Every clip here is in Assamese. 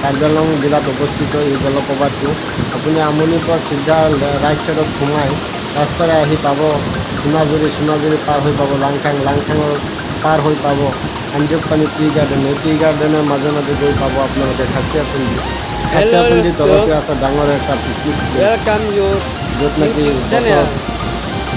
কাৰ্বিআংলং জিলাত অৱস্থিত এই জলপ্ৰপাতটো আপুনি আমনিৰ পৰা চিধা ৰাইট ছাইডত সোমাই ৰাস্তাৰে আহি পাব সোণাজুৰি পাৰ হৈ পাব লাংখাঙৰ পাৰ হৈ পাব আঞ্জুকপানী টি গাৰ্ডেনৰ মাজে মাজে গৈ পাব আপোনালোকে খাচিয়াপুঞ্জীৰ তলতে আছে ডাঙৰ এটা পিকনিক প্লেচ য'ত নেকি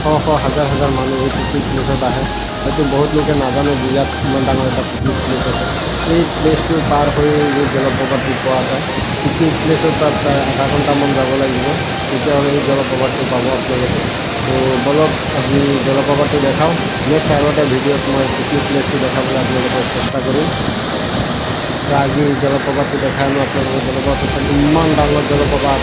বছৰত হাজাৰ মানুহ এই পিকনিক প্লেচত আহে হয়তো বহুত লোকে নাজানে যে ইয়াত ইমান ডাঙৰ এটা পিকনিক প্লেচ আছে এই প্লেচটো পাৰ হৈ এই জলপ্ৰপাতটো পোৱা যায় পিকনিক প্লেচত তাত প্ৰায় আধা ঘণ্টামান যাব লাগিব তেতিয়াহ'লে এই জলপ্ৰপাতটো পাব আপোনালোকে তো বলক আজি জলপ্ৰপাতটো দেখাওঁ নেক্সট আৰু এটা ভিডিঅ'ত মই পিকনিক প্লেচটো দেখাবলৈ আপোনালোকক চেষ্টা কৰিম তো আজি জলপ্ৰপাতটো দেখাই আনো আপোনালোকে জলপ্ৰপাতটো চাই ইমান ডাঙৰ জলপ্ৰপাত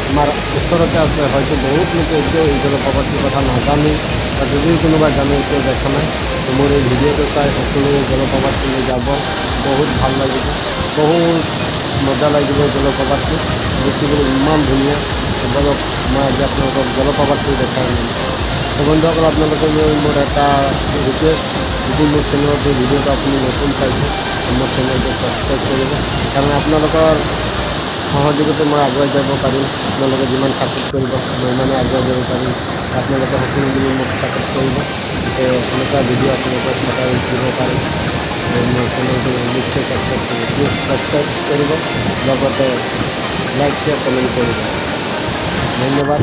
আমাৰ ওচৰতে আছে হয়তো বহুত লোকে এতিয়াও এই জলপ্ৰপাতটোৰ কথা নাজানেই বা যদিও কোনোবাই জানে এতিয়াও দেখা নাই তো মোৰ এই ভিডিঅ'টো চাই সকলোৱে জলপ্ৰপাতটোলৈ যাব বহুত ভাল লাগিব বহুত মজা লাগিব জলপ্ৰপাতটো দেখিবলৈ ইমান ধুনীয়া বলক মই আজি আপোনালোকক জলপ্ৰপাতটো দেখাই আনিম তো বন্ধুসকল আপোনালোকে মোৰ এটা ৰিকুৱেষ্ট যদি মোৰ চেনেলত এই ভিডিঅ'টো আপুনি নতুন চাইছে মোৰ চেনেলটো ছাবস্ক্ৰাইব কৰিব কাৰণ আপোনালোকৰ সহযোগতে মই আগুৱাই যাব পাৰিম আপোনালোকে যিমান ছাপোৰ্ট কৰিব মই ইমানে আগুৱাই যাব পাৰিম আপোনালোকে সকলো মিলি মোক ছাপোৰ্ট কৰিব এনেকুৱা ভিডিঅ' আপোনালোকক সদায় দিব পাৰিম মোৰ চেনেলটো নিশ্চয় ছাবস্ক্ৰাইব কৰিব লগতে লাইক শ্বেয়াৰ কমেণ্ট কৰিব ধন্যবাদ।